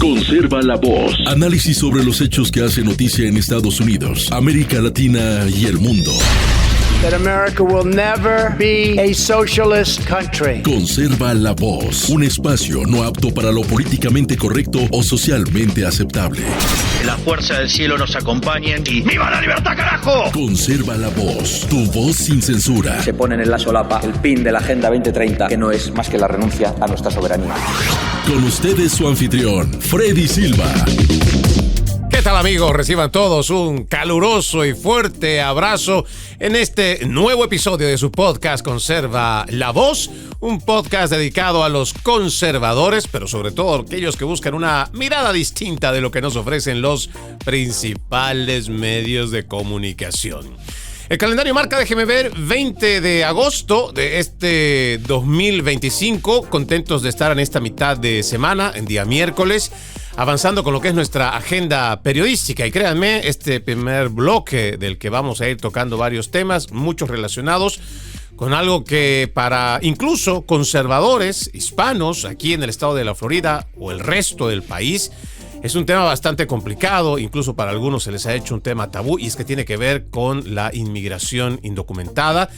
Conserva la voz. Análisis sobre los hechos que hacen noticia en Estados Unidos, América Latina y el mundo. That America will never be a socialist country. Conserva la voz. Un espacio no apto para lo políticamente correcto o socialmente aceptable. Que la fuerza del cielo nos acompañe y ¡viva la libertad, carajo! Conserva la voz. Tu voz sin censura. Se ponen en la solapa el pin de la Agenda 2030, que no es más que la renuncia a nuestra soberanía. Con ustedes su anfitrión, Freddy Silva. ¿Qué tal, amigos? Reciban todos un caluroso y fuerte abrazo en este nuevo episodio de su podcast Conserva la Voz, un podcast dedicado a los conservadores, pero sobre todo a aquellos que buscan una mirada distinta de lo que nos ofrecen los principales medios de comunicación. El calendario marca, déjeme ver, 20 de agosto de este 2025. Contentos de estar en esta mitad de semana, en día miércoles, avanzando con lo que es nuestra agenda periodística. Y créanme, este primer bloque del que vamos a ir tocando varios temas, muchos relacionados con algo que para incluso conservadores hispanos aquí en el estado de la Florida o el resto del país, es un tema bastante complicado, incluso para algunos se les ha hecho un tema tabú, y es que tiene que ver con la inmigración indocumentada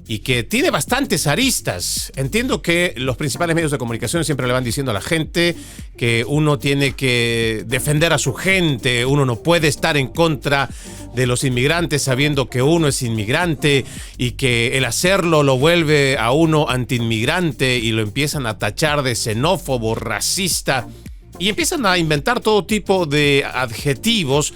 y que tiene bastantes aristas. Entiendo que los principales medios de comunicación siempre le van diciendo a la gente que uno tiene que defender a su gente, uno no puede estar en contra de los inmigrantes sabiendo que uno es inmigrante y que el hacerlo lo vuelve a uno antiinmigrante y lo empiezan a tachar de xenófobo, racista. Y empiezan a inventar todo tipo de adjetivos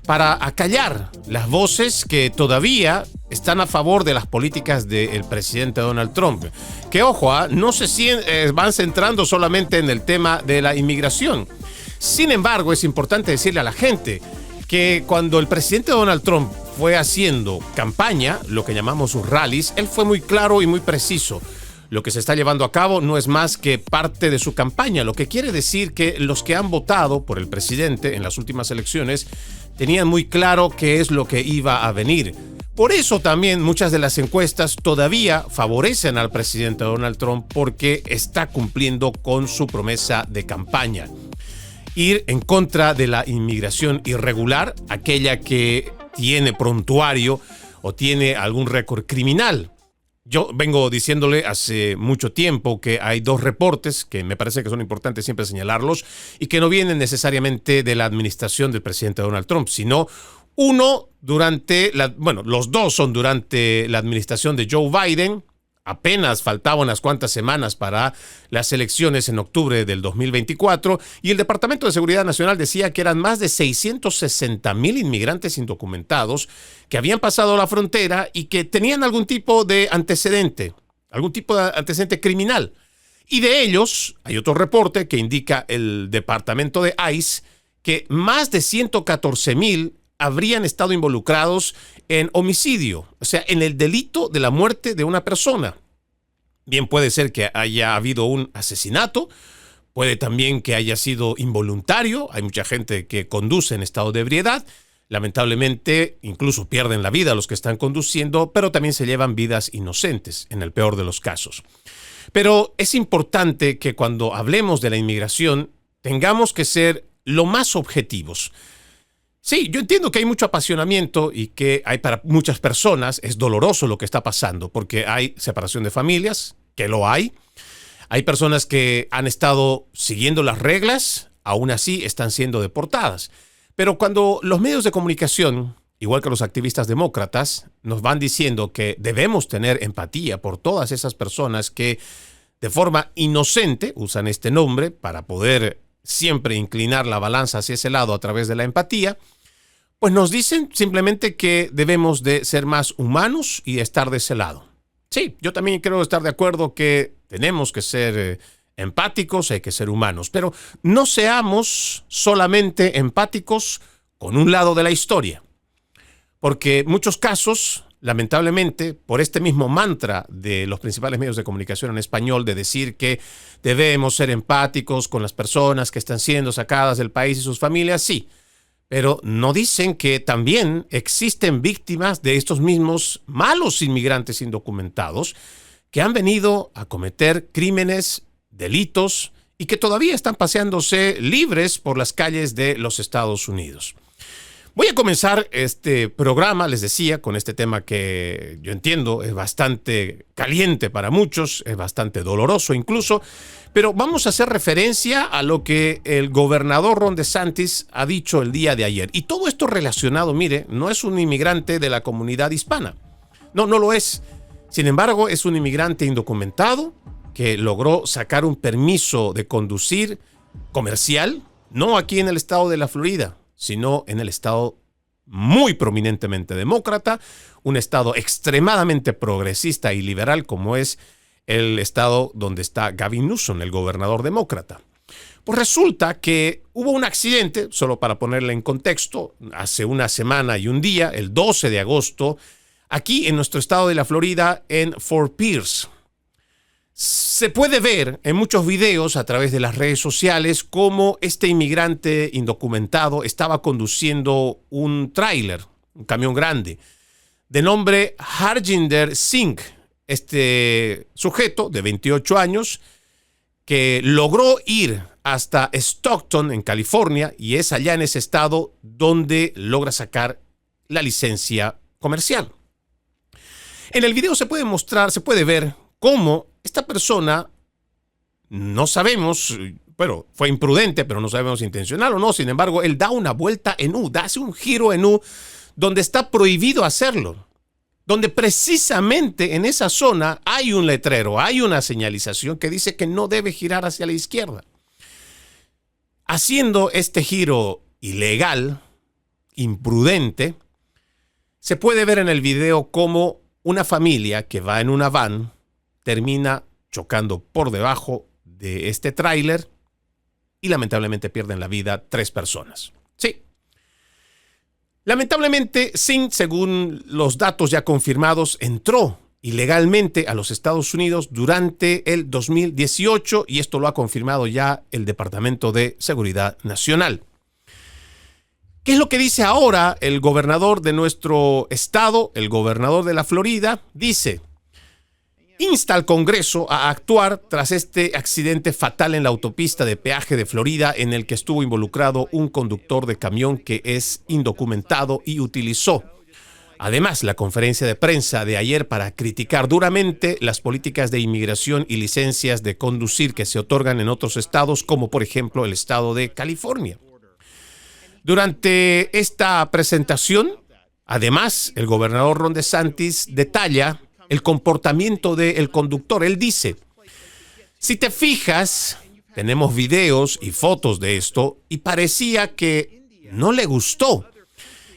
para acallar las voces que todavía están a favor de las políticas del presidente Donald Trump. Que ojo, no se van centrando solamente en el tema de la inmigración. Sin embargo, es importante decirle a la gente que cuando el presidente Donald Trump fue haciendo campaña, lo que llamamos sus rallies, él fue muy claro y muy preciso. Lo que se está llevando a cabo no es más que parte de su campaña, lo que quiere decir que los que han votado por el presidente en las últimas elecciones tenían muy claro qué es lo que iba a venir. Por eso también muchas de las encuestas todavía favorecen al presidente Donald Trump porque está cumpliendo con su promesa de campaña. Ir en contra de la inmigración irregular, aquella que tiene prontuario o tiene algún récord criminal. Yo vengo diciéndole hace mucho tiempo que hay dos reportes que me parece que son importantes siempre señalarlos y que no vienen necesariamente de la administración del presidente Donald Trump, sino uno los dos son durante la administración de Joe Biden. Apenas faltaban unas cuantas semanas para las elecciones en octubre del 2024 y el Departamento de Seguridad Nacional decía que eran más de 660,000 inmigrantes indocumentados que habían pasado la frontera y que tenían algún tipo de antecedente criminal. Y de ellos hay otro reporte que indica el Departamento de ICE que más de 114,000 habrían estado involucrados en homicidio, o sea, en el delito de la muerte de una persona. Bien puede ser que haya habido un asesinato, puede también que haya sido involuntario, hay mucha gente que conduce en estado de ebriedad, lamentablemente incluso pierden la vida los que están conduciendo, pero también se llevan vidas inocentes, en el peor de los casos. Pero es importante que cuando hablemos de la inmigración tengamos que ser lo más objetivos. Sí, yo entiendo que hay mucho apasionamiento y que hay para muchas personas es doloroso lo que está pasando porque hay separación de familias, que lo hay. Hay personas que han estado siguiendo las reglas, aún así están siendo deportadas. Pero cuando los medios de comunicación, igual que los activistas demócratas, nos van diciendo que debemos tener empatía por todas esas personas que de forma inocente usan este nombre para poder siempre inclinar la balanza hacia ese lado a través de la empatía, pues nos dicen simplemente que debemos de ser más humanos y estar de ese lado. Sí, yo también creo estar de acuerdo que tenemos que ser empáticos, hay que ser humanos, pero no seamos solamente empáticos con un lado de la historia, porque en muchos casos, lamentablemente, por este mismo mantra de los principales medios de comunicación en español de decir que debemos ser empáticos con las personas que están siendo sacadas del país y sus familias, sí, pero no dicen que también existen víctimas de estos mismos malos inmigrantes indocumentados que han venido a cometer crímenes, delitos y que todavía están paseándose libres por las calles de los Estados Unidos. Voy a comenzar este programa, les decía, con este tema que yo entiendo es bastante caliente para muchos, es bastante doloroso incluso, pero vamos a hacer referencia a lo que el gobernador Ron DeSantis ha dicho el día de ayer. Y todo esto relacionado, mire, no es un inmigrante de la comunidad hispana. No lo es. Sin embargo, es un inmigrante indocumentado que logró sacar un permiso de conducir comercial, no aquí en el estado de la Florida, sino en el estado muy prominentemente demócrata, un estado extremadamente progresista y liberal como es el estado donde está Gavin Newsom, el gobernador demócrata. Pues resulta que hubo un accidente, solo para ponerle en contexto, hace una semana y un día, el 12 de agosto, aquí en nuestro estado de la Florida, en Fort Pierce. Se puede ver en muchos videos a través de las redes sociales cómo este inmigrante indocumentado estaba conduciendo un tráiler, un camión grande, de nombre Harjinder Singh. Este sujeto de 28 años que logró ir hasta Stockton, en California, y es allá en ese estado donde logra sacar la licencia comercial. En el video se puede ver cómo esta persona, no sabemos, pero fue imprudente, pero no sabemos si intencional o no. Sin embargo, él da una vuelta en U, hace un giro en U donde está prohibido hacerlo. Donde precisamente en esa zona hay un letrero, hay una señalización que dice que no debe girar hacia la izquierda. Haciendo este giro ilegal, imprudente, se puede ver en el video cómo una familia que va en una van termina chocando por debajo de este tráiler y lamentablemente pierden la vida 3 personas. Sí. Lamentablemente, Singh, según los datos ya confirmados, entró ilegalmente a los Estados Unidos durante el 2018 y esto lo ha confirmado ya el Departamento de Seguridad Nacional. ¿Qué es lo que dice ahora el gobernador de nuestro estado, el gobernador de la Florida? Dice: insta al Congreso a actuar tras este accidente fatal en la autopista de peaje de Florida en el que estuvo involucrado un conductor de camión que es indocumentado y utilizó además la conferencia de prensa de ayer para criticar duramente las políticas de inmigración y licencias de conducir que se otorgan en otros estados, como por ejemplo el estado de California. Durante esta presentación, además, el gobernador Ron DeSantis detalla el comportamiento del conductor. Él dice: si te fijas, tenemos videos y fotos de esto y parecía que no le gustó.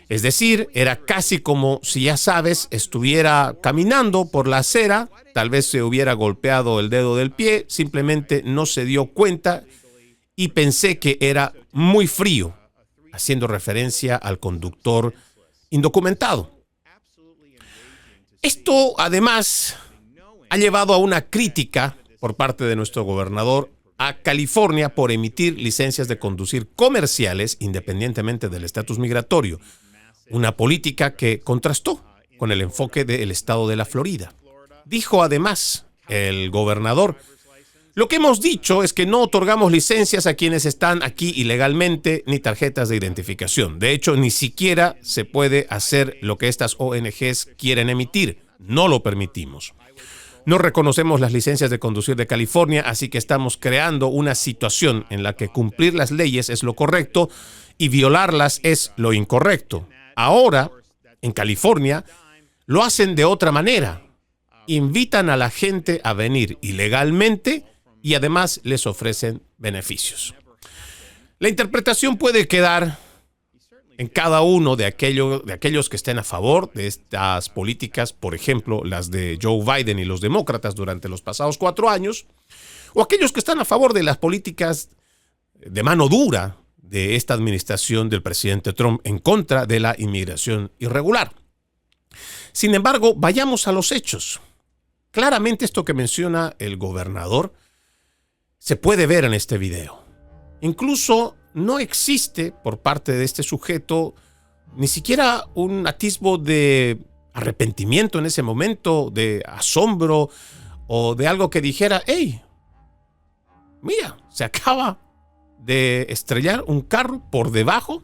Es decir, era casi como si, ya sabes, estuviera caminando por la acera, tal vez se hubiera golpeado el dedo del pie, simplemente no se dio cuenta y pensé que era muy frío, haciendo referencia al conductor indocumentado. Esto, además, ha llevado a una crítica por parte de nuestro gobernador a California por emitir licencias de conducir comerciales independientemente del estatus migratorio, una política que contrastó con el enfoque del estado de la Florida. Dijo además el gobernador: lo que hemos dicho es que no otorgamos licencias a quienes están aquí ilegalmente ni tarjetas de identificación. De hecho, ni siquiera se puede hacer lo que estas ONGs quieren emitir. No lo permitimos. No reconocemos las licencias de conducir de California, así que estamos creando una situación en la que cumplir las leyes es lo correcto y violarlas es lo incorrecto. Ahora, en California, lo hacen de otra manera. Invitan a la gente a venir ilegalmente y además les ofrecen beneficios. La interpretación puede quedar en cada uno de aquellos que estén a favor de estas políticas, por ejemplo, las de Joe Biden y los demócratas durante los pasados 4 años, o aquellos que están a favor de las políticas de mano dura de esta administración del presidente Trump en contra de la inmigración irregular. Sin embargo, vayamos a los hechos. Claramente esto que menciona el gobernador se puede ver en este video. Incluso no existe por parte de este sujeto ni siquiera un atisbo de arrepentimiento en ese momento, de asombro o de algo que dijera: hey, mira, se acaba de estrellar un carro por debajo.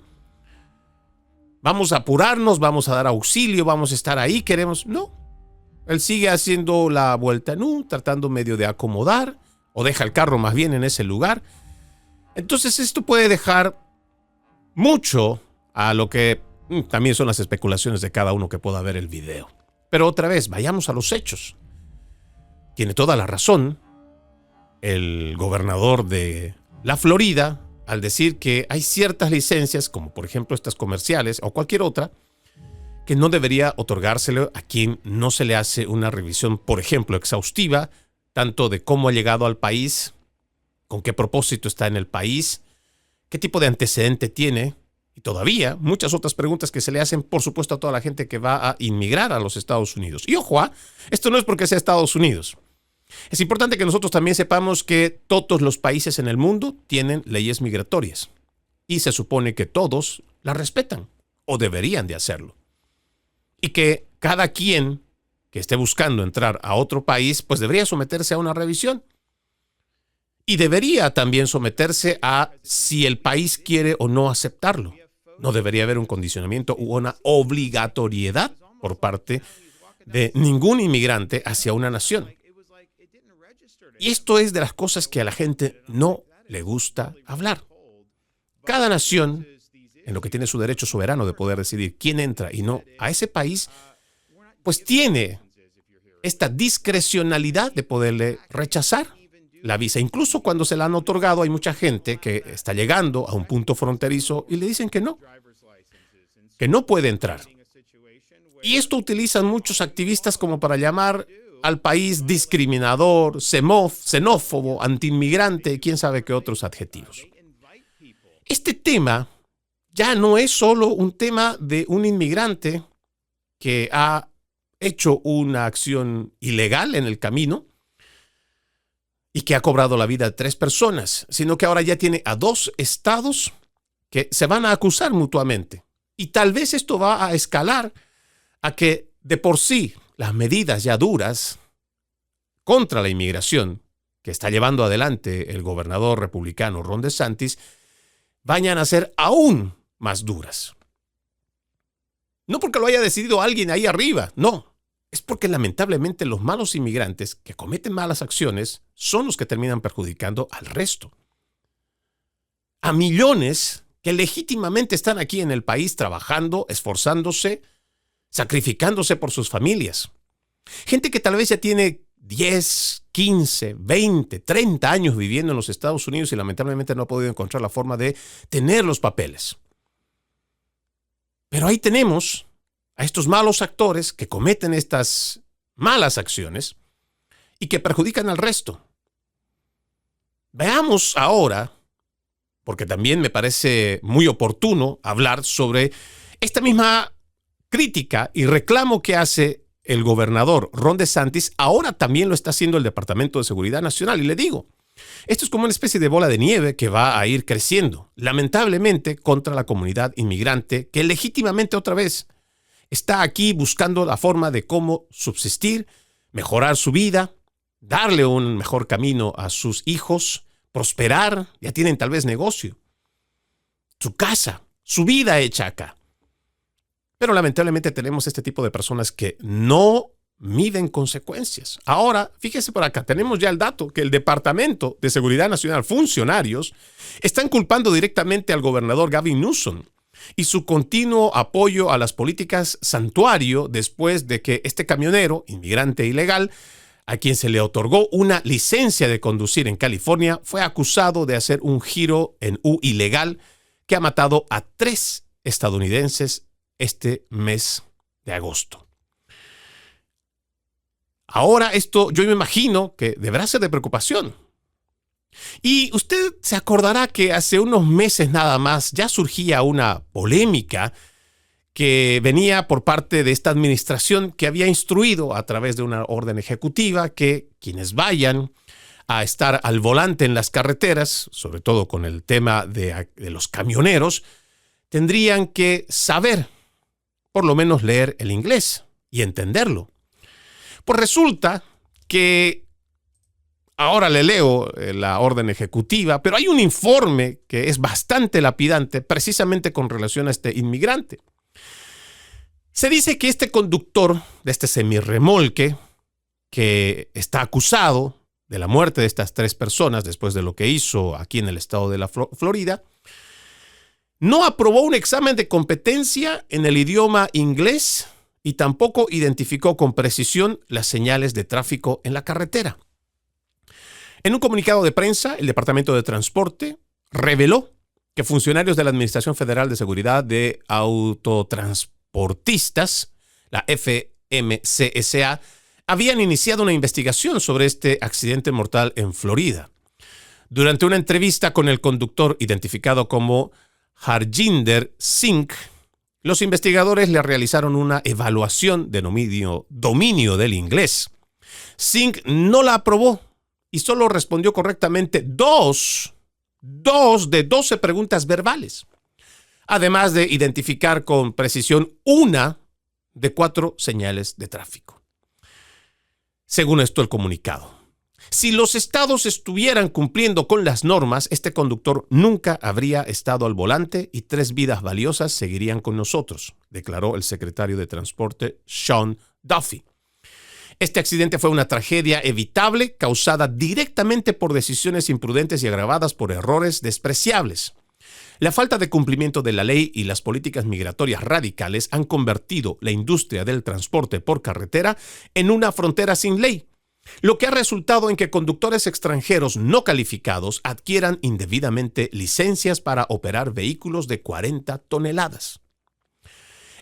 Vamos a apurarnos, vamos a dar auxilio, vamos a estar ahí, queremos... No, él sigue haciendo la vuelta en U, tratando medio de acomodar, o deja el carro más bien en ese lugar. Entonces esto puede dejar mucho a lo que también son las especulaciones de cada uno que pueda ver el video. Pero otra vez, vayamos a los hechos. Tiene toda la razón el gobernador de la Florida al decir que hay ciertas licencias, como por ejemplo estas comerciales o cualquier otra, que no debería otorgárselo a quien no se le hace una revisión, por ejemplo, exhaustiva, tanto de cómo ha llegado al país, con qué propósito está en el país, qué tipo de antecedente tiene, y todavía muchas otras preguntas que se le hacen, por supuesto, a toda la gente que va a inmigrar a los Estados Unidos. Y ojo, esto no es porque sea Estados Unidos. Es importante que nosotros también sepamos que todos los países en el mundo tienen leyes migratorias y se supone que todos las respetan o deberían de hacerlo. Y que cada quien que esté buscando entrar a otro país, pues debería someterse a una revisión. Y debería también someterse a si el país quiere o no aceptarlo. No debería haber un condicionamiento u una obligatoriedad por parte de ningún inmigrante hacia una nación. Y esto es de las cosas que a la gente no le gusta hablar. Cada nación, en lo que tiene su derecho soberano de poder decidir quién entra y no a ese país, pues tiene esta discrecionalidad de poderle rechazar la visa. Incluso cuando se la han otorgado, hay mucha gente que está llegando a un punto fronterizo y le dicen que no puede entrar. Y esto utilizan muchos activistas como para llamar al país discriminador, xenófobo, antiinmigrante, quién sabe qué otros adjetivos. Este tema ya no es solo un tema de un inmigrante que ha hecho una acción ilegal en el camino y que ha cobrado la vida de 3 personas, sino que ahora ya tiene a 2 estados que se van a acusar mutuamente. Y tal vez esto va a escalar a que de por sí las medidas ya duras contra la inmigración que está llevando adelante el gobernador republicano Ron DeSantis vayan a ser aún más duras. No porque lo haya decidido alguien ahí arriba, no. Es porque lamentablemente los malos inmigrantes que cometen malas acciones son los que terminan perjudicando al resto. A millones que legítimamente están aquí en el país trabajando, esforzándose, sacrificándose por sus familias. Gente que tal vez ya tiene 10, 15, 20, 30 años viviendo en los Estados Unidos y lamentablemente no ha podido encontrar la forma de tener los papeles. Pero ahí tenemos a estos malos actores que cometen estas malas acciones y que perjudican al resto. Veamos ahora, porque también me parece muy oportuno hablar sobre esta misma crítica y reclamo que hace el gobernador Ron DeSantis, ahora también lo está haciendo el Departamento de Seguridad Nacional. Y le digo, esto es como una especie de bola de nieve que va a ir creciendo, lamentablemente, contra la comunidad inmigrante que legítimamente otra vez está aquí buscando la forma de cómo subsistir, mejorar su vida, darle un mejor camino a sus hijos, prosperar, ya tienen tal vez negocio, su casa, su vida hecha acá. Pero lamentablemente tenemos este tipo de personas que no miden consecuencias. Ahora, fíjese por acá, tenemos ya el dato que el Departamento de Seguridad Nacional, funcionarios, están culpando directamente al gobernador Gavin Newsom y su continuo apoyo a las políticas santuario después de que este camionero, inmigrante ilegal, a quien se le otorgó una licencia de conducir en California, fue acusado de hacer un giro en U ilegal que ha matado a 3 estadounidenses este mes de agosto. Ahora esto yo me imagino que deberá ser de preocupación. Y usted se acordará que hace unos meses nada más ya surgía una polémica que venía por parte de esta administración que había instruido a través de una orden ejecutiva que quienes vayan a estar al volante en las carreteras, sobre todo con el tema de los camioneros, tendrían que saber, por lo menos leer el inglés y entenderlo. Pues resulta que Ahora le leo la orden ejecutiva, pero hay un informe que es bastante lapidante precisamente con relación a este inmigrante. Se dice que este conductor de este semirremolque, que está acusado de la muerte de estas 3 personas después de lo que hizo aquí en el estado de la Florida, no aprobó un examen de competencia en el idioma inglés y tampoco identificó con precisión las señales de tráfico en la carretera. En un comunicado de prensa, el Departamento de Transporte reveló que funcionarios de la Administración Federal de Seguridad de Autotransportistas, la FMCSA, habían iniciado una investigación sobre este accidente mortal en Florida. Durante una entrevista con el conductor identificado como Harjinder Singh, los investigadores le realizaron una evaluación de dominio del inglés. Singh no la aprobó y solo respondió correctamente 2 de 12 preguntas verbales, además de identificar con precisión 1 de 4 señales de tráfico. Según esto, el comunicado. Si los estados estuvieran cumpliendo con las normas, este conductor nunca habría estado al volante y 3 vidas valiosas seguirían con nosotros, declaró el secretario de Transporte Sean Duffy. Este accidente fue una tragedia evitable causada directamente por decisiones imprudentes y agravadas por errores despreciables. La falta de cumplimiento de la ley y las políticas migratorias radicales han convertido la industria del transporte por carretera en una frontera sin ley, lo que ha resultado en que conductores extranjeros no calificados adquieran indebidamente licencias para operar vehículos de 40 toneladas.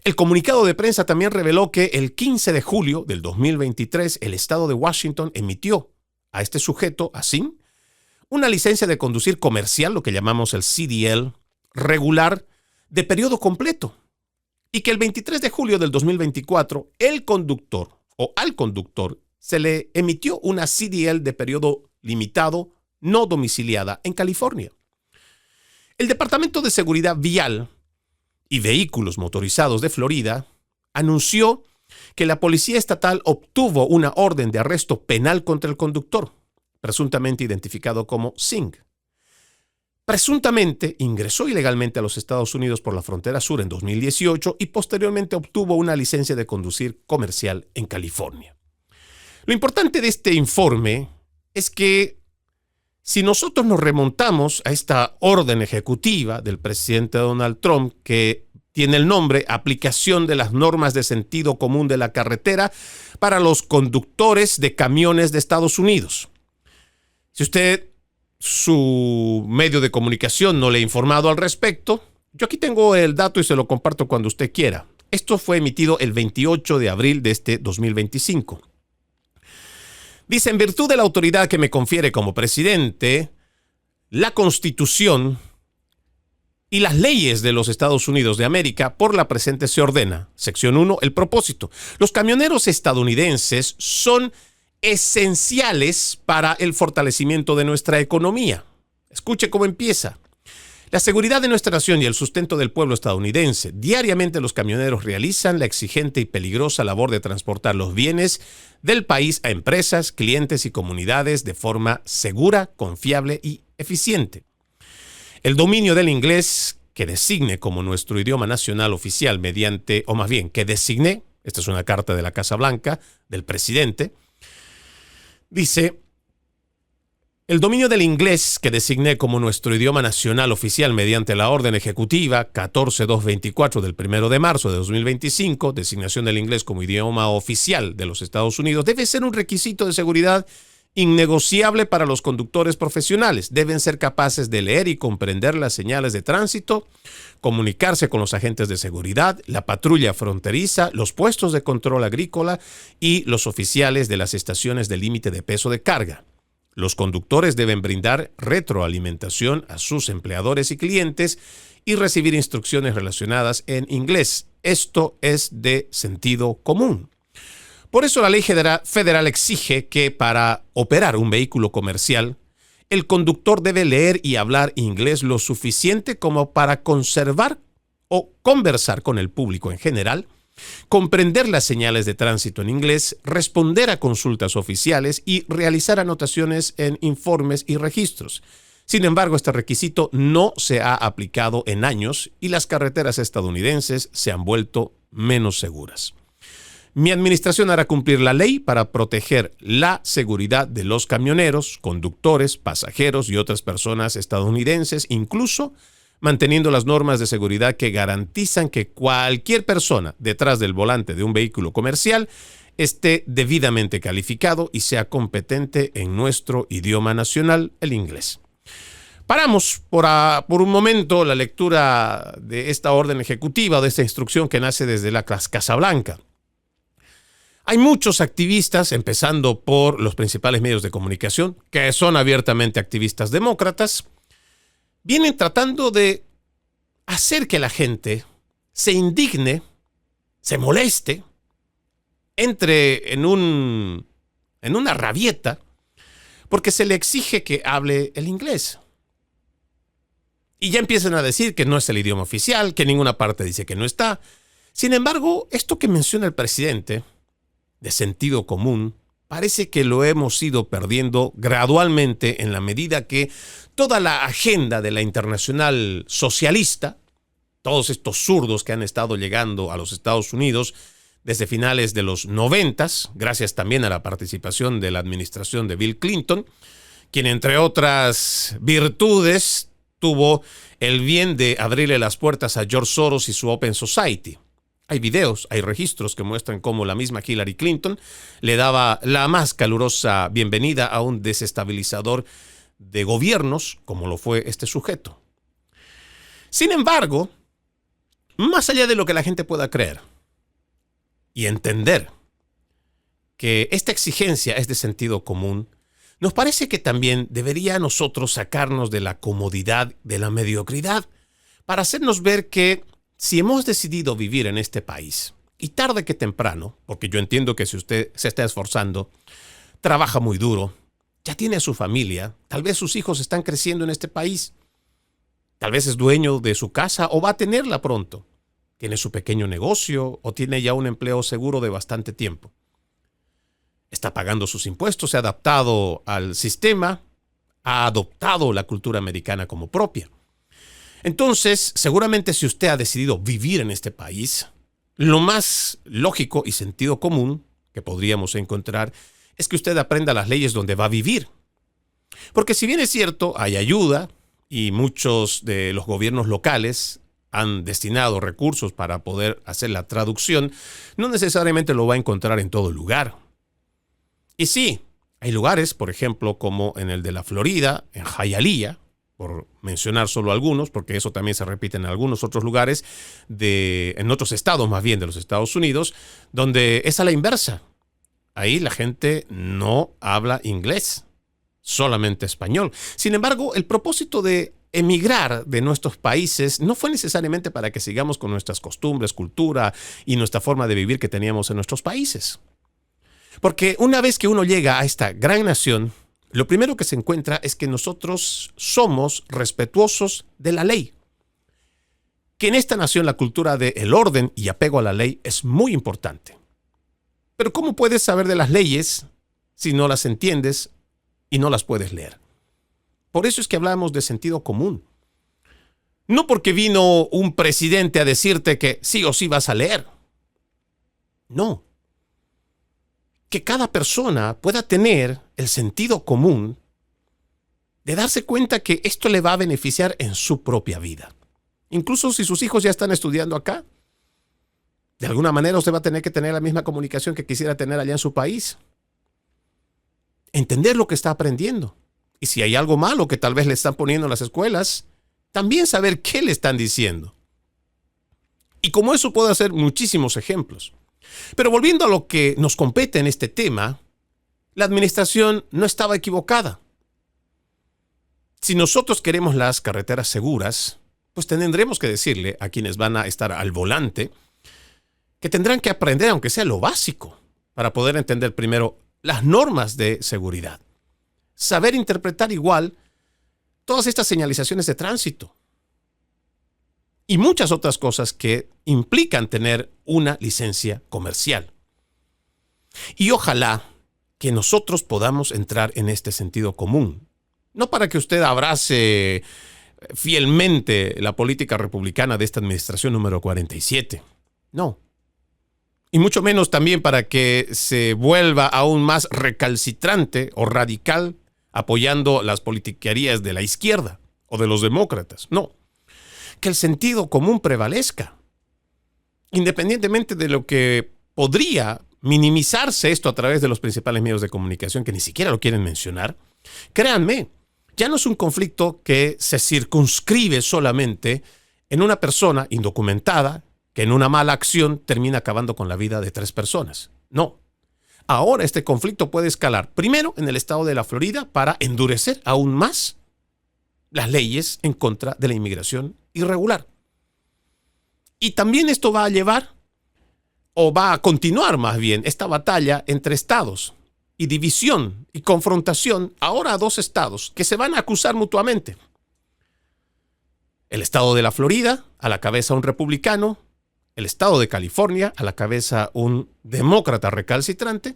El comunicado de prensa también reveló que el 15 de julio del 2023 el estado de Washington emitió a este sujeto, a Singh, una licencia de conducir comercial, lo que llamamos el CDL, regular de periodo completo, y que el 23 de julio del 2024 al conductor se le emitió una CDL de periodo limitado no domiciliada en California. El Departamento de Seguridad Vial y Vehículos Motorizados de Florida anunció que la Policía Estatal obtuvo una orden de arresto penal contra el conductor, presuntamente identificado como Singh. Presuntamente ingresó ilegalmente a los Estados Unidos por la frontera sur en 2018 y posteriormente obtuvo una licencia de conducir comercial en California. Lo importante de este informe es que si nosotros nos remontamos a esta orden ejecutiva del presidente Donald Trump, que tiene el nombre Aplicación de las normas de sentido común de la carretera para los conductores de camiones de Estados Unidos. Si usted, su medio de comunicación no le ha informado al respecto, yo aquí tengo el dato y se lo comparto cuando usted quiera. Esto fue emitido el 28 de abril de este 2025. Dice, en virtud de la autoridad que me confiere como presidente, la Constitución y las leyes de los Estados Unidos de América, por la presente se ordena. Sección 1, el propósito. Los camioneros estadounidenses son esenciales para el fortalecimiento de nuestra economía. Escuche cómo empieza. La seguridad de nuestra nación y el sustento del pueblo estadounidense. Diariamente los camioneros realizan la exigente y peligrosa labor de transportar los bienes del país a empresas, clientes y comunidades de forma segura, confiable y eficiente. El dominio del inglés que designe como nuestro idioma nacional oficial mediante, o más bien, que designe, esta es una carta de la Casa Blanca, del presidente, dice, el dominio del inglés que designé como nuestro idioma nacional oficial mediante la orden ejecutiva 14224 del 1 de marzo de 2025, designación del inglés como idioma oficial de los Estados Unidos, debe ser un requisito de seguridad innegociable para los conductores profesionales. Deben ser capaces de leer y comprender las señales de tránsito, comunicarse con los agentes de seguridad, la patrulla fronteriza, los puestos de control agrícola y los oficiales de las estaciones de límite de peso de carga. Los conductores deben brindar retroalimentación a sus empleadores y clientes y recibir instrucciones relacionadas en inglés. Esto es de sentido común. Por eso la ley federal exige que para operar un vehículo comercial, el conductor debe leer y hablar inglés lo suficiente como para conservar o conversar con el público en general comprender las señales de tránsito en inglés, responder a consultas oficiales y realizar anotaciones en informes y registros. Sin embargo, este requisito no se ha aplicado en años y las carreteras estadounidenses se han vuelto menos seguras. Mi administración hará cumplir la ley para proteger la seguridad de los camioneros, conductores, pasajeros y otras personas estadounidenses, incluso manteniendo las normas de seguridad que garantizan que cualquier persona detrás del volante de un vehículo comercial esté debidamente calificado y sea competente en nuestro idioma nacional, el inglés. Paramos por un momento la lectura de esta orden ejecutiva, de esta instrucción que nace desde la Casa Blanca. Hay muchos activistas, empezando por los principales medios de comunicación, que son abiertamente activistas demócratas, vienen tratando de hacer que la gente se indigne, se moleste, entre en una rabieta, porque se le exige que hable el inglés. Y ya empiezan a decir que no es el idioma oficial, que en ninguna parte dice que no está. Sin embargo, esto que menciona el presidente, de sentido común, parece que lo hemos ido perdiendo gradualmente en la medida que toda la agenda de la internacional socialista, todos estos zurdos que han estado llegando a los Estados Unidos desde finales de los 90s, gracias también a la participación de la administración de Bill Clinton, quien entre otras virtudes tuvo el bien de abrirle las puertas a George Soros y su Open Society. Hay videos, hay registros que muestran cómo la misma Hillary Clinton le daba la más calurosa bienvenida a un desestabilizador de gobiernos como lo fue este sujeto. Sin embargo, más allá de lo que la gente pueda creer y entender que esta exigencia es de sentido común, nos parece que también debería a nosotros sacarnos de la comodidad, de la mediocridad, para hacernos ver que si hemos decidido vivir en este país, y tarde que temprano, porque yo entiendo que si usted se está esforzando, trabaja muy duro, ya tiene a su familia, tal vez sus hijos están creciendo en este país, tal vez es dueño de su casa o va a tenerla pronto, tiene su pequeño negocio o tiene ya un empleo seguro de bastante tiempo. Está pagando sus impuestos, se ha adaptado al sistema, ha adoptado la cultura americana como propia. Entonces, seguramente si usted ha decidido vivir en este país, lo más lógico y sentido común que podríamos encontrar es que usted aprenda las leyes donde va a vivir. Porque si bien es cierto, hay ayuda y muchos de los gobiernos locales han destinado recursos para poder hacer la traducción, no necesariamente lo va a encontrar en todo lugar. Y sí, hay lugares, por ejemplo, como en el de la Florida, en Hialeah, por mencionar solo algunos, porque eso también se repite en algunos otros lugares, en otros estados más bien de los Estados Unidos, donde es a la inversa. Ahí la gente no habla inglés, solamente español. Sin embargo, el propósito de emigrar de nuestros países no fue necesariamente para que sigamos con nuestras costumbres, cultura y nuestra forma de vivir que teníamos en nuestros países. Porque una vez que uno llega a esta gran nación, lo primero que se encuentra es que nosotros somos respetuosos de la ley. Que en esta nación la cultura del orden y apego a la ley es muy importante. Pero ¿cómo puedes saber de las leyes si no las entiendes y no las puedes leer? Por eso es que hablamos de sentido común. No porque vino un presidente a decirte que sí o sí vas a leer. No. Que cada persona pueda tener el sentido común de darse cuenta que esto le va a beneficiar en su propia vida. Incluso si sus hijos ya están estudiando acá, de alguna manera usted va a tener que tener la misma comunicación que quisiera tener allá en su país. Entender lo que está aprendiendo. Y si hay algo malo que tal vez le están poniendo en las escuelas, también saber qué le están diciendo. Y como eso puedo hacer muchísimos ejemplos. Pero volviendo a lo que nos compete en este tema, la administración no estaba equivocada. Si nosotros queremos las carreteras seguras, pues tendremos que decirle a quienes van a estar al volante que tendrán que aprender, aunque sea lo básico, para poder entender primero las normas de seguridad. Saber interpretar igual todas estas señalizaciones de tránsito. y muchas otras cosas que implican tener una licencia comercial. Y ojalá que nosotros podamos entrar en este sentido común. No para que usted abrace fielmente la política republicana de esta administración número 47. No. Y mucho menos también para que se vuelva aún más recalcitrante o radical apoyando las politiquerías de la izquierda o de los demócratas. No. Que el sentido común prevalezca. Independientemente de lo que podría minimizarse esto a través de los principales medios de comunicación que ni siquiera lo quieren mencionar, créanme, ya no es un conflicto que se circunscribe solamente en una persona indocumentada que en una mala acción termina acabando con la vida de 3 personas. No. Ahora este conflicto puede escalar primero en el estado de la Florida para endurecer aún más las leyes en contra de la inmigración irregular. Y también esto va a llevar, o va a continuar más bien, esta batalla entre estados y división y confrontación ahora a 2 estados que se van a acusar mutuamente. El estado de la Florida, a la cabeza un republicano, el estado de California, a la cabeza un demócrata recalcitrante,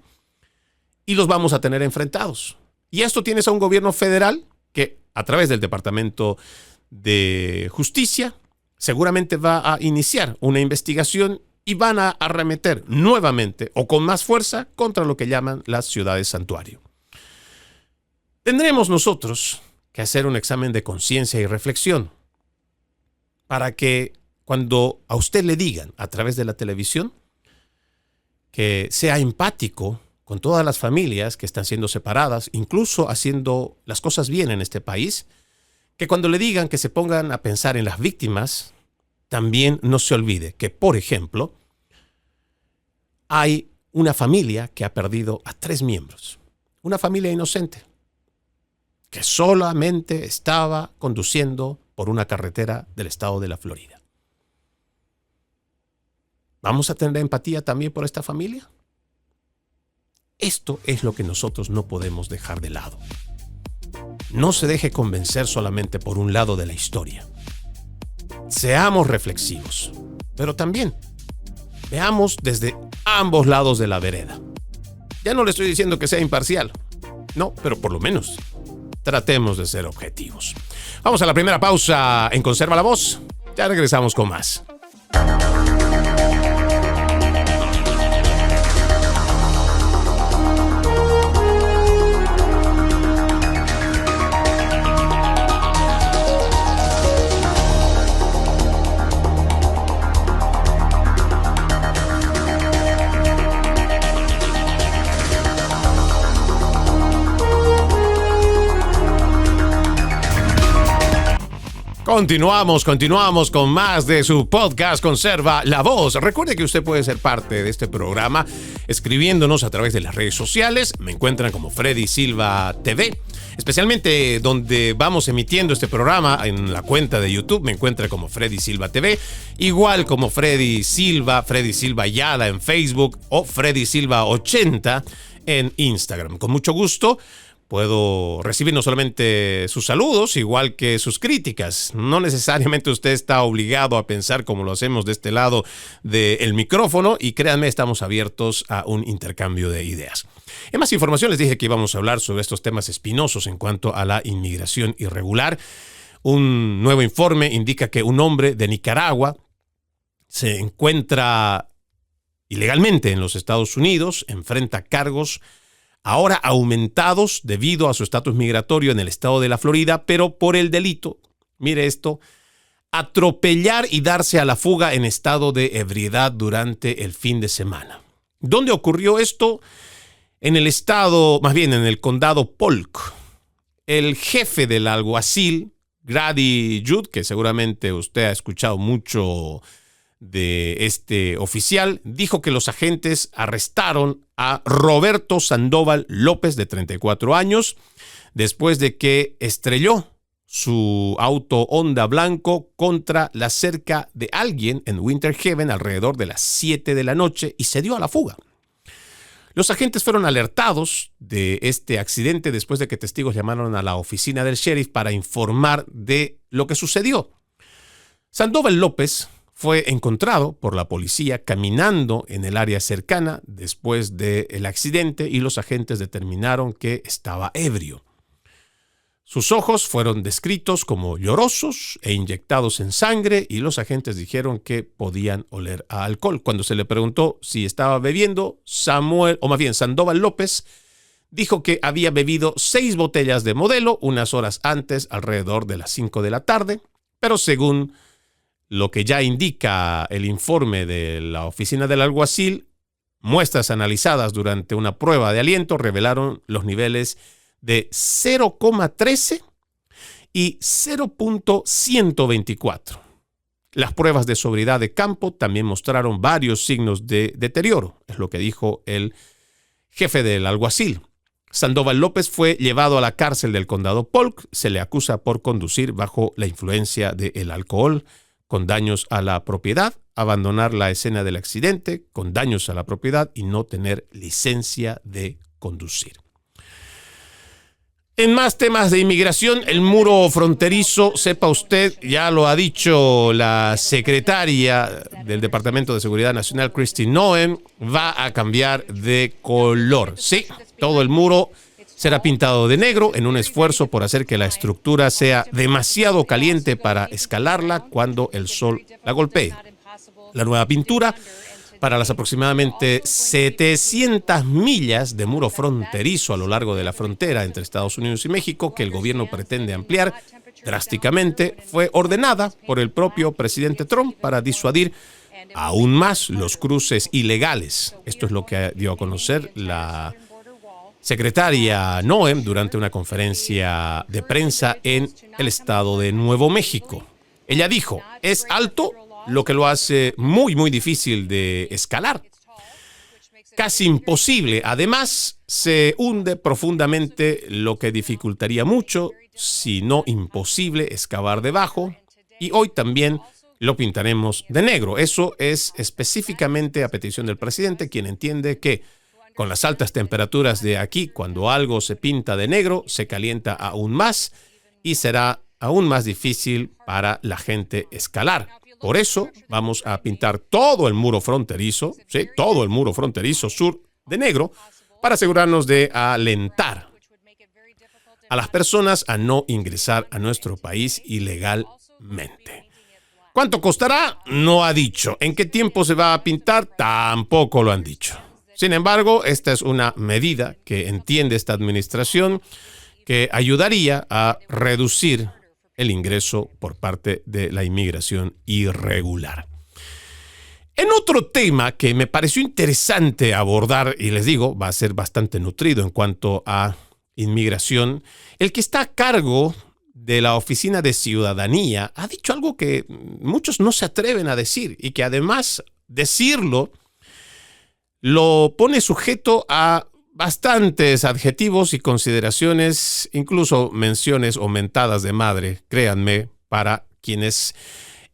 y los vamos a tener enfrentados. Y esto tienes a un gobierno federal que, a través del Departamento de Justicia, seguramente va a iniciar una investigación y van a arremeter nuevamente o con más fuerza contra lo que llaman las ciudades santuario. Tendremos nosotros que hacer un examen de conciencia y reflexión para que cuando a usted le digan a través de la televisión que sea empático con todas las familias que están siendo separadas, incluso haciendo las cosas bien en este país, que cuando le digan que se pongan a pensar en las víctimas, también no se olvide que, por ejemplo, hay una familia que ha perdido a 3 miembros. Una familia inocente que solamente estaba conduciendo por una carretera del estado de la Florida. ¿Vamos a tener empatía también por esta familia? Esto es lo que nosotros no podemos dejar de lado. No se deje convencer solamente por un lado de la historia. Seamos reflexivos, pero también veamos desde ambos lados de la vereda. Ya no le estoy diciendo que sea imparcial, no, pero por lo menos tratemos de ser objetivos. Vamos a la primera pausa en Conserva la Voz. Ya regresamos con más. Continuamos con más de su podcast Conserva la Voz. Recuerde que usted puede ser parte de este programa escribiéndonos a través de las redes sociales. Me encuentran como Freddy Silva TV, especialmente donde vamos emitiendo este programa en la cuenta de YouTube. Me encuentra como Freddy Silva TV, igual como Freddy Silva Ayala en Facebook o Freddy Silva 80 en Instagram. Con mucho gusto puedo recibir no solamente sus saludos, igual que sus críticas. No necesariamente usted está obligado a pensar como lo hacemos de este lado del micrófono, y créanme, estamos abiertos a un intercambio de ideas. En más información les dije que íbamos a hablar sobre estos temas espinosos en cuanto a la inmigración irregular. Un nuevo informe indica que un hombre de Nicaragua se encuentra ilegalmente en los Estados Unidos, enfrenta cargos ahora aumentados debido a su estatus migratorio en el estado de la Florida, pero por el delito, mire esto, atropellar y darse a la fuga en estado de ebriedad durante el fin de semana. ¿Dónde ocurrió esto? En el estado, más bien en el condado Polk. El jefe del alguacil, Grady Judd, que seguramente usted ha escuchado mucho de este oficial, dijo que los agentes arrestaron a Roberto Sandoval López, de 34 años, después de que estrelló su auto Honda blanco contra la cerca de alguien en Winter Haven alrededor de las 7 de la noche y se dio a la fuga. Los agentes fueron alertados de este accidente después de que testigos llamaron a la oficina del sheriff para informar de lo que sucedió. Sandoval López fue encontrado por la policía caminando en el área cercana después del accidente y los agentes determinaron que estaba ebrio. Sus ojos fueron descritos como llorosos e inyectados en sangre y los agentes dijeron que podían oler a alcohol. Cuando se le preguntó si estaba bebiendo, Sandoval López dijo que había bebido 6 botellas de Modelo unas horas antes, alrededor de las 5 de la tarde, pero según lo que ya indica el informe de la oficina del alguacil, muestras analizadas durante una prueba de aliento revelaron los niveles de 0,13 y 0,124. Las pruebas de sobriedad de campo también mostraron varios signos de deterioro, es lo que dijo el jefe del alguacil. Sandoval López fue llevado a la cárcel del condado Polk. Se le acusa por conducir bajo la influencia del alcohol, con daños a la propiedad, abandonar la escena del accidente, con daños a la propiedad y no tener licencia de conducir. En más temas de inmigración, el muro fronterizo, sepa usted, ya lo ha dicho la secretaria del Departamento de Seguridad Nacional, Kristi Noem, va a cambiar de color. Sí, todo el muro será pintado de negro en un esfuerzo por hacer que la estructura sea demasiado caliente para escalarla cuando el sol la golpee. La nueva pintura para las aproximadamente 700 millas de muro fronterizo a lo largo de la frontera entre Estados Unidos y México, que el gobierno pretende ampliar drásticamente, fue ordenada por el propio presidente Trump para disuadir aún más los cruces ilegales. Esto es lo que dio a conocer la secretaria Noem durante una conferencia de prensa en el estado de Nuevo México. Ella dijo, es alto, lo que lo hace muy, muy difícil de escalar. Casi imposible. Además, se hunde profundamente, lo que dificultaría mucho, si no imposible, excavar debajo. Y hoy también lo pintaremos de negro. Eso es específicamente a petición del presidente, quien entiende que con las altas temperaturas de aquí, cuando algo se pinta de negro, se calienta aún más y será aún más difícil para la gente escalar. Por eso vamos a pintar todo el muro fronterizo, ¿sí? Todo el muro fronterizo sur de negro, para asegurarnos de alentar a las personas a no ingresar a nuestro país ilegalmente. ¿Cuánto costará? No ha dicho. ¿En qué tiempo se va a pintar? Tampoco lo han dicho. Sin embargo, esta es una medida que entiende esta administración que ayudaría a reducir el ingreso por parte de la inmigración irregular. En otro tema que me pareció interesante abordar, y les digo, va a ser bastante nutrido en cuanto a inmigración, el que está a cargo de la Oficina de Ciudadanía ha dicho algo que muchos no se atreven a decir y que además decirlo lo pone sujeto a bastantes adjetivos y consideraciones, incluso menciones o mentadas de madre, créanme, para quienes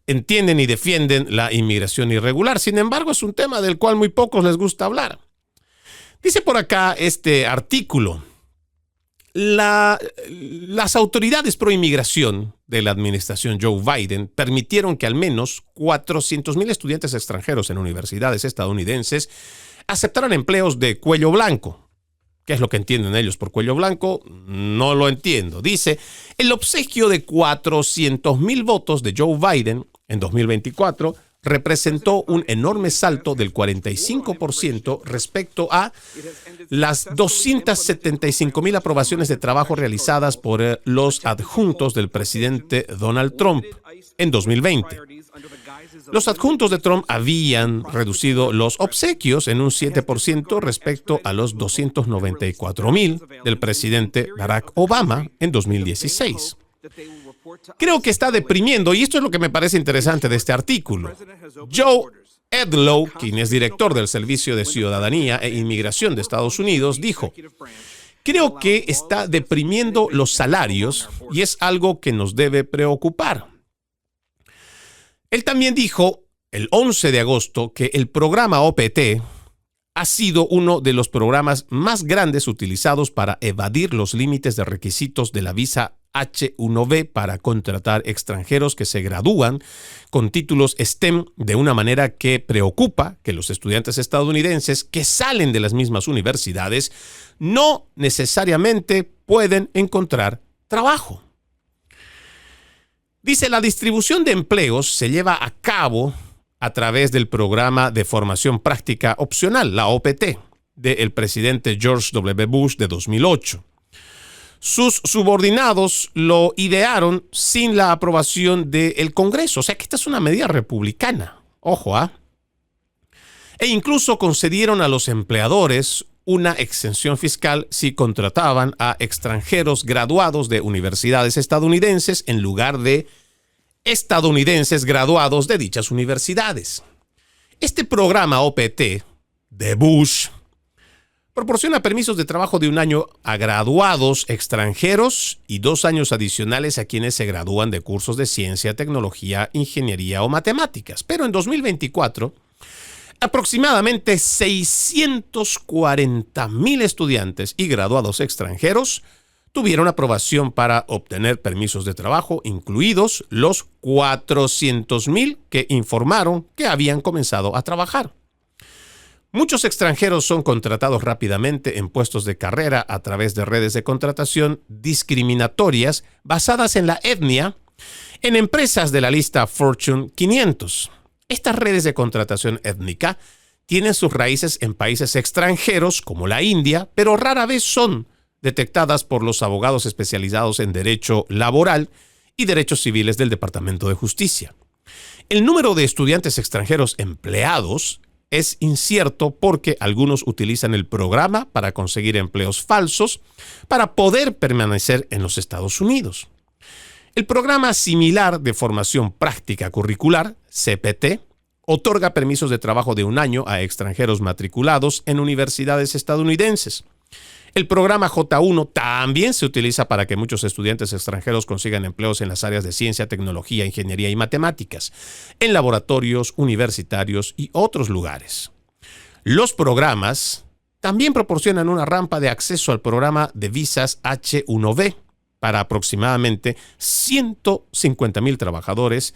entienden y defienden la inmigración irregular. Sin embargo, es un tema del cual muy pocos les gusta hablar. Dice por acá este artículo, las autoridades pro inmigración de la administración Joe Biden permitieron que al menos 400,000 estudiantes extranjeros en universidades estadounidenses aceptaran empleos de cuello blanco. ¿Qué es lo que entienden ellos por cuello blanco? No lo entiendo. Dice, el obsequio de 400,000 votos de Joe Biden en 2024 representó un enorme salto del 45% respecto a las 275,000 aprobaciones de trabajo realizadas por los adjuntos del presidente Donald Trump en 2020. Los adjuntos de Trump habían reducido los obsequios en un 7% respecto a los 294,000 del presidente Barack Obama en 2016. Creo que está deprimiendo, y esto es lo que me parece interesante de este artículo. Joe Edlow, quien es director del Servicio de Ciudadanía e Inmigración de Estados Unidos, dijo, creo que está deprimiendo los salarios y es algo que nos debe preocupar. Él también dijo el 11 de agosto que el programa OPT ha sido uno de los programas más grandes utilizados para evadir los límites de requisitos de la visa H-1B para contratar extranjeros que se gradúan con títulos STEM de una manera que preocupa que los estudiantes estadounidenses que salen de las mismas universidades no necesariamente pueden encontrar trabajo. Dice, la distribución de empleos se lleva a cabo a través del programa de formación práctica opcional, la OPT, del presidente George W. Bush de 2008. Sus subordinados lo idearon sin la aprobación del Congreso. O sea que esta es una medida republicana. Ojo, ¿ah? E incluso concedieron a los empleadores una exención fiscal si contrataban a extranjeros graduados de universidades estadounidenses en lugar de estadounidenses graduados de dichas universidades. Este programa OPT de Bush proporciona permisos de trabajo de 1 año a graduados extranjeros y 2 años adicionales a quienes se gradúan de cursos de ciencia, tecnología, ingeniería o matemáticas. Pero en 2024, aproximadamente 640,000 estudiantes y graduados extranjeros tuvieron aprobación para obtener permisos de trabajo, incluidos los 400,000 que informaron que habían comenzado a trabajar. Muchos extranjeros son contratados rápidamente en puestos de carrera a través de redes de contratación discriminatorias basadas en la etnia en empresas de la lista Fortune 500. Estas redes de contratación étnica tienen sus raíces en países extranjeros como la India, pero rara vez son detectadas por los abogados especializados en derecho laboral y derechos civiles del Departamento de Justicia. El número de estudiantes extranjeros empleados es incierto porque algunos utilizan el programa para conseguir empleos falsos para poder permanecer en los Estados Unidos. El programa similar de formación práctica curricular, CPT, otorga permisos de trabajo de 1 año a extranjeros matriculados en universidades estadounidenses. El programa J1 también se utiliza para que muchos estudiantes extranjeros consigan empleos en las áreas de ciencia, tecnología, ingeniería y matemáticas, en laboratorios, universitarios y otros lugares. Los programas también proporcionan una rampa de acceso al programa de visas H-1B para aproximadamente 150,000 trabajadores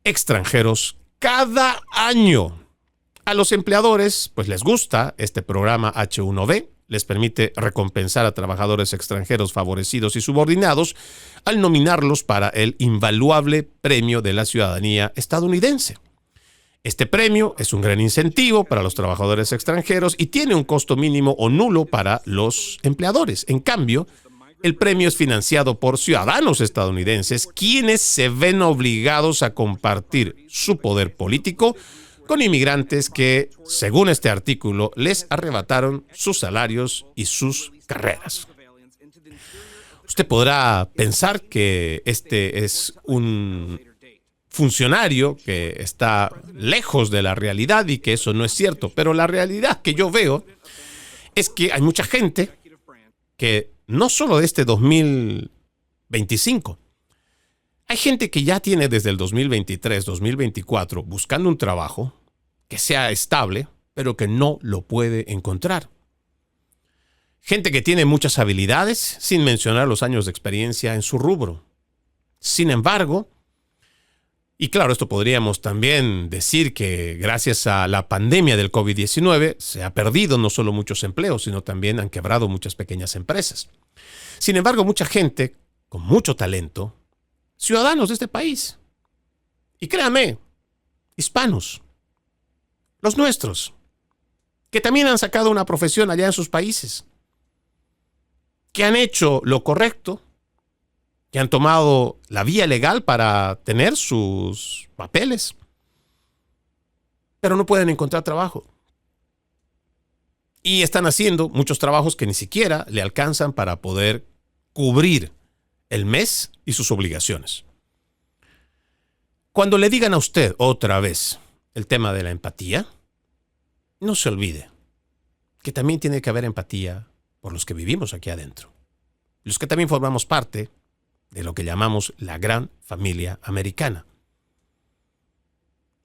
extranjeros cada año. A los empleadores, pues les gusta este programa H-1B. Les permite recompensar a trabajadores extranjeros favorecidos y subordinados al nominarlos para el invaluable premio de la ciudadanía estadounidense. Este premio es un gran incentivo para los trabajadores extranjeros y tiene un costo mínimo o nulo para los empleadores. En cambio, el premio es financiado por ciudadanos estadounidenses, quienes se ven obligados a compartir su poder político con inmigrantes que, según este artículo, les arrebataron sus salarios y sus carreras. Usted podrá pensar que este es un funcionario que está lejos de la realidad y que eso no es cierto, pero la realidad que yo veo es que hay mucha gente que no solo de este 2025, hay gente que ya tiene desde el 2023, 2024 buscando un trabajo que sea estable, pero que no lo puede encontrar. Gente que tiene muchas habilidades, sin mencionar los años de experiencia en su rubro. Sin embargo, y claro, esto podríamos también decir que gracias a la pandemia del COVID-19 se ha perdido no solo muchos empleos, sino también han quebrado muchas pequeñas empresas. Sin embargo, mucha gente con mucho talento, ciudadanos de este país, y créame, hispanos, los nuestros, que también han sacado una profesión allá en sus países, que han hecho lo correcto, que han tomado la vía legal para tener sus papeles, pero no pueden encontrar trabajo. Y están haciendo muchos trabajos que ni siquiera le alcanzan para poder cubrir el mes y sus obligaciones. Cuando le digan a usted otra vez el tema de la empatía, no se olvide que también tiene que haber empatía por los que vivimos aquí adentro, los que también formamos parte de lo que llamamos la gran familia americana.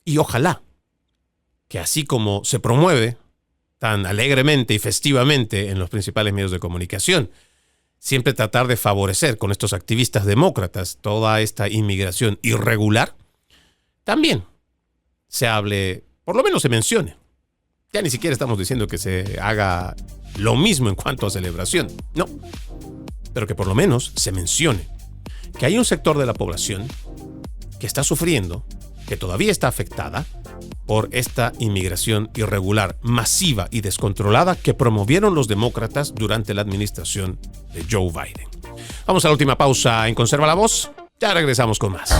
Y ojalá que así como se promueve tan alegremente y festivamente en los principales medios de comunicación, siempre tratar de favorecer con estos activistas demócratas toda esta inmigración irregular, también se hable, por lo menos se mencione. Ya ni siquiera estamos diciendo que se haga lo mismo en cuanto a celebración, no, pero que por lo menos se mencione que hay un sector de la población que está sufriendo, que todavía está afectada por esta inmigración irregular, masiva y descontrolada que promovieron los demócratas durante la administración de Joe Biden. Vamos a la última pausa en Conserva la Voz. Ya regresamos con más.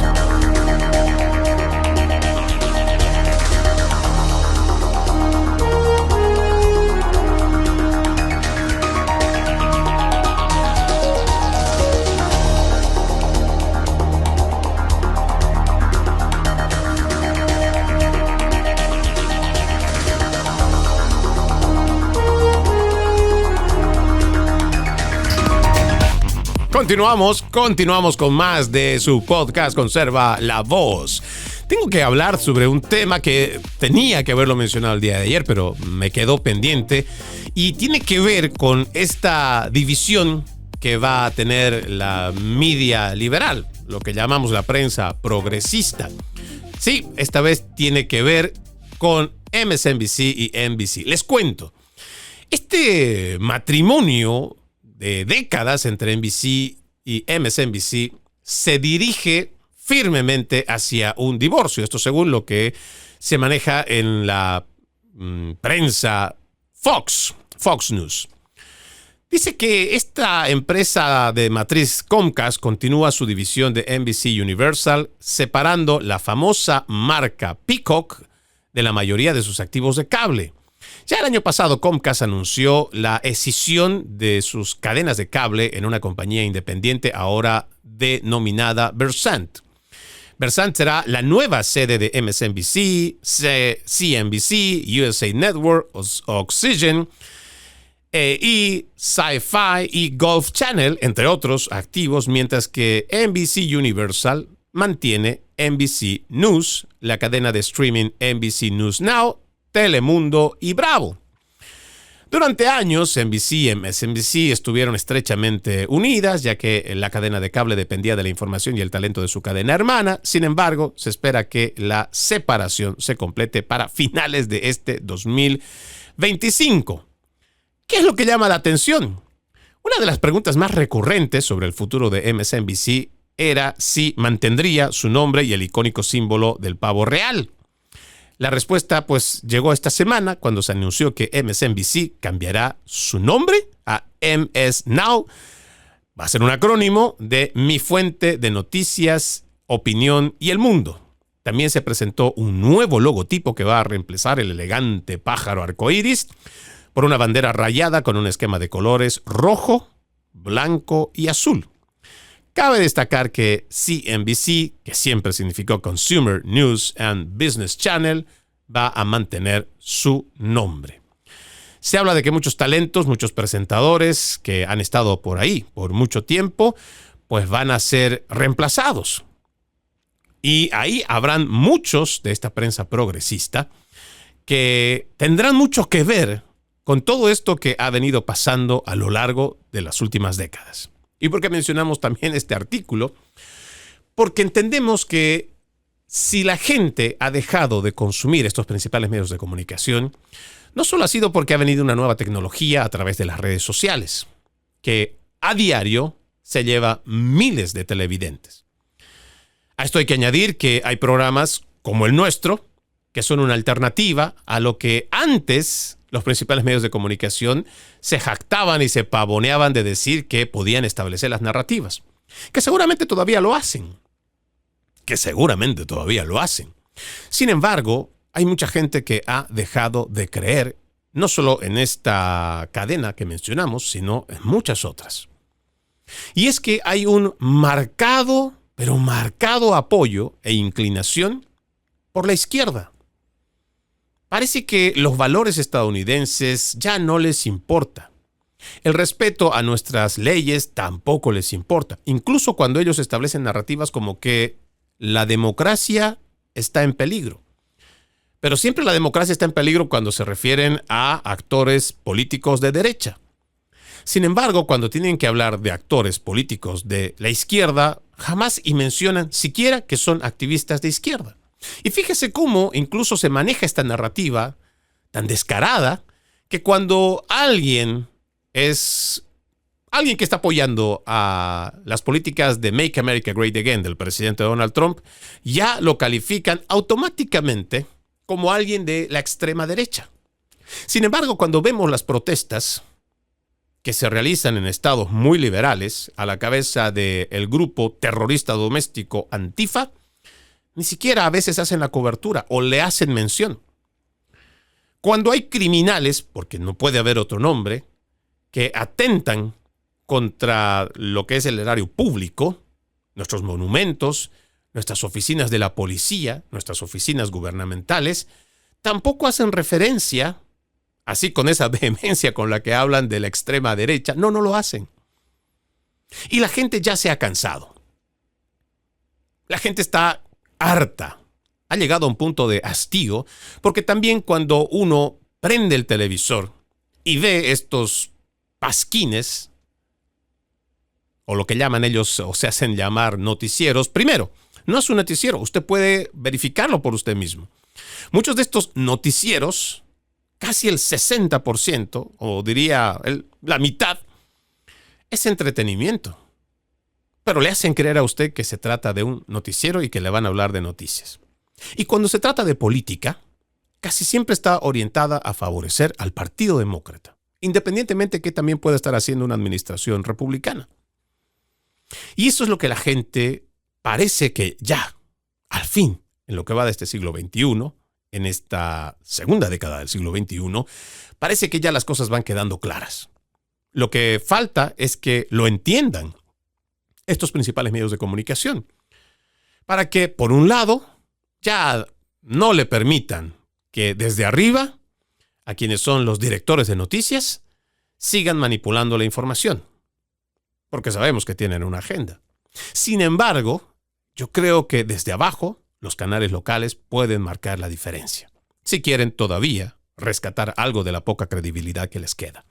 Continuamos con más de su podcast Conserva la Voz. Tengo que hablar sobre un tema que tenía que haberlo mencionado el día de ayer, pero me quedó pendiente y tiene que ver con esta división que va a tener la media liberal, lo que llamamos la prensa progresista. Sí, esta vez tiene que ver con MSNBC y NBC. Les cuento, este matrimonio de décadas entre NBC y MSNBC se dirige firmemente hacia un divorcio. Esto según lo que se maneja en la prensa Fox News. Dice que esta empresa de matriz Comcast continúa su división de NBC Universal, separando la famosa marca Peacock de la mayoría de sus activos de cable. Ya el año pasado Comcast anunció la escisión de sus cadenas de cable en una compañía independiente ahora denominada Versant. Versant será la nueva sede de MSNBC, CNBC, USA Network, Oxygen y Sci-Fi y Golf Channel, entre otros activos, mientras que NBC Universal mantiene NBC News, la cadena de streaming NBC News Now, Telemundo y Bravo. Durante años, NBC y MSNBC estuvieron estrechamente unidas, ya que la cadena de cable dependía de la información y el talento de su cadena hermana. Sin embargo, se espera que la separación se complete para finales de este 2025. ¿Qué es lo que llama la atención? Una de las preguntas más recurrentes sobre el futuro de MSNBC era si mantendría su nombre y el icónico símbolo del pavo real. La respuesta pues llegó esta semana cuando se anunció que MSNBC cambiará su nombre a MS Now. Va a ser un acrónimo de Mi Fuente de Noticias, Opinión y El Mundo. También se presentó un nuevo logotipo que va a reemplazar el elegante pájaro arcoíris por una bandera rayada con un esquema de colores rojo, blanco y azul. Cabe destacar que CNBC, que siempre significó Consumer News and Business Channel, va a mantener su nombre. Se habla de que muchos talentos, muchos presentadores que han estado por ahí por mucho tiempo, pues van a ser reemplazados. Y ahí habrán muchos de esta prensa progresista que tendrán mucho que ver con todo esto que ha venido pasando a lo largo de las últimas décadas. ¿Y por qué mencionamos también este artículo? Porque entendemos que si la gente ha dejado de consumir estos principales medios de comunicación, no solo ha sido porque ha venido una nueva tecnología a través de las redes sociales, que a diario se lleva miles de televidentes. A esto hay que añadir que hay programas como el nuestro, que son una alternativa a lo que antes los principales medios de comunicación se jactaban y se pavoneaban de decir que podían establecer las narrativas. Que seguramente todavía lo hacen. Sin embargo, hay mucha gente que ha dejado de creer no solo en esta cadena que mencionamos, sino en muchas otras. Y es que hay un marcado apoyo e inclinación por la izquierda. Parece que los valores estadounidenses ya no les importa. El respeto a nuestras leyes tampoco les importa, incluso cuando ellos establecen narrativas como que la democracia está en peligro. Pero siempre la democracia está en peligro cuando se refieren a actores políticos de derecha. Sin embargo, cuando tienen que hablar de actores políticos de la izquierda, jamás mencionan siquiera que son activistas de izquierda. Y fíjese cómo incluso se maneja esta narrativa tan descarada que cuando alguien que está apoyando a las políticas de Make America Great Again del presidente Donald Trump, ya lo califican automáticamente como alguien de la extrema derecha. Sin embargo, cuando vemos las protestas que se realizan en estados muy liberales a la cabeza del grupo terrorista doméstico Antifa, ni siquiera a veces hacen la cobertura o le hacen mención. Cuando hay criminales, porque no puede haber otro nombre, que atentan contra lo que es el erario público, nuestros monumentos, nuestras oficinas de la policía, nuestras oficinas gubernamentales, tampoco hacen referencia, así con esa vehemencia con la que hablan de la extrema derecha. No lo hacen. Y la gente ya se ha cansado. La gente está harta. Ha llegado a un punto de hastío, porque también cuando uno prende el televisor y ve estos pasquines, o lo que llaman ellos, o se hacen llamar noticieros, primero, no es un noticiero, usted puede verificarlo por usted mismo. Muchos de estos noticieros, casi el 60%, o diría la mitad, es entretenimiento. Pero le hacen creer a usted que se trata de un noticiero y que le van a hablar de noticias. Y cuando se trata de política, casi siempre está orientada a favorecer al Partido Demócrata, independientemente que también pueda estar haciendo una administración republicana. Y eso es lo que la gente parece que ya, al fin, en lo que va de este siglo XXI, en esta segunda década del siglo XXI, parece que ya las cosas van quedando claras. Lo que falta es que lo entiendan estos principales medios de comunicación, para que, por un lado, ya no le permitan que desde arriba, a quienes son los directores de noticias, sigan manipulando la información, porque sabemos que tienen una agenda. Sin embargo, yo creo que desde abajo, los canales locales pueden marcar la diferencia, si quieren todavía rescatar algo de la poca credibilidad que les queda.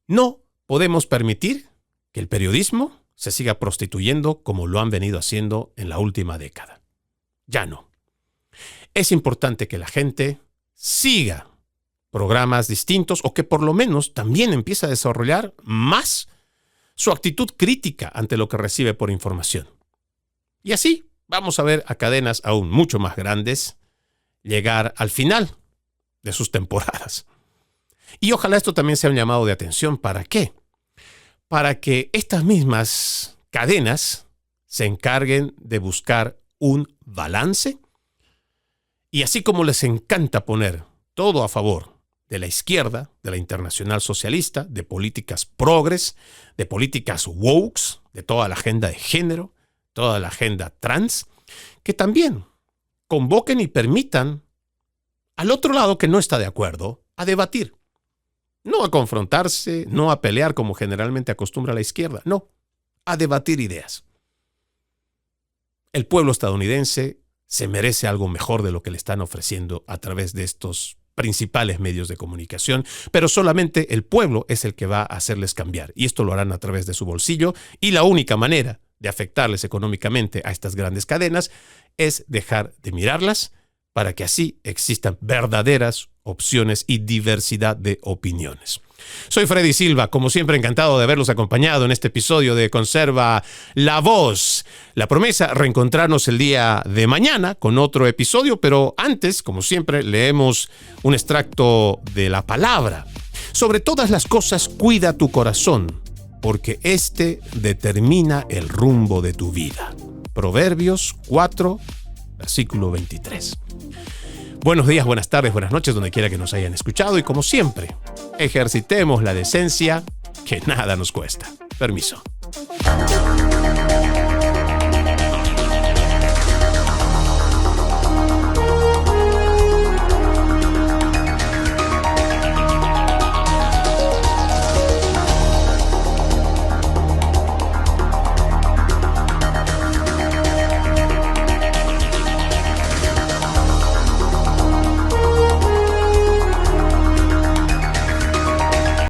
No podemos permitir que el periodismo se siga prostituyendo como lo han venido haciendo en la última década. Ya no. Es importante que la gente siga programas distintos o que por lo menos también empiece a desarrollar más su actitud crítica ante lo que recibe por información. Y así vamos a ver a cadenas aún mucho más grandes llegar al final de sus temporadas. Y ojalá esto también sea un llamado de atención. ¿Para qué? Para que estas mismas cadenas se encarguen de buscar un balance. Y así como les encanta poner todo a favor de la izquierda, de la internacional socialista, de políticas progres, de políticas wokes, de toda la agenda de género, toda la agenda trans, que también convoquen y permitan al otro lado que no está de acuerdo a debatir. No a confrontarse, no a pelear como generalmente acostumbra la izquierda, no, a debatir ideas. El pueblo estadounidense se merece algo mejor de lo que le están ofreciendo a través de estos principales medios de comunicación, pero solamente el pueblo es el que va a hacerles cambiar, y esto lo harán a través de su bolsillo, y la única manera de afectarles económicamente a estas grandes cadenas es dejar de mirarlas para que así existan verdaderas opciones y diversidad de opiniones. Soy Freddy Silva, como siempre encantado de haberlos acompañado en este episodio de Conserva la Voz. La promesa, reencontrarnos el día de mañana con otro episodio, pero antes, como siempre, leemos un extracto de la palabra. Sobre todas las cosas, cuida tu corazón, porque este determina el rumbo de tu vida. Proverbios 4, versículo 23. Buenos días, buenas tardes, buenas noches, donde quiera que nos hayan escuchado. Y como siempre, ejercitemos la decencia que nada nos cuesta. Permiso.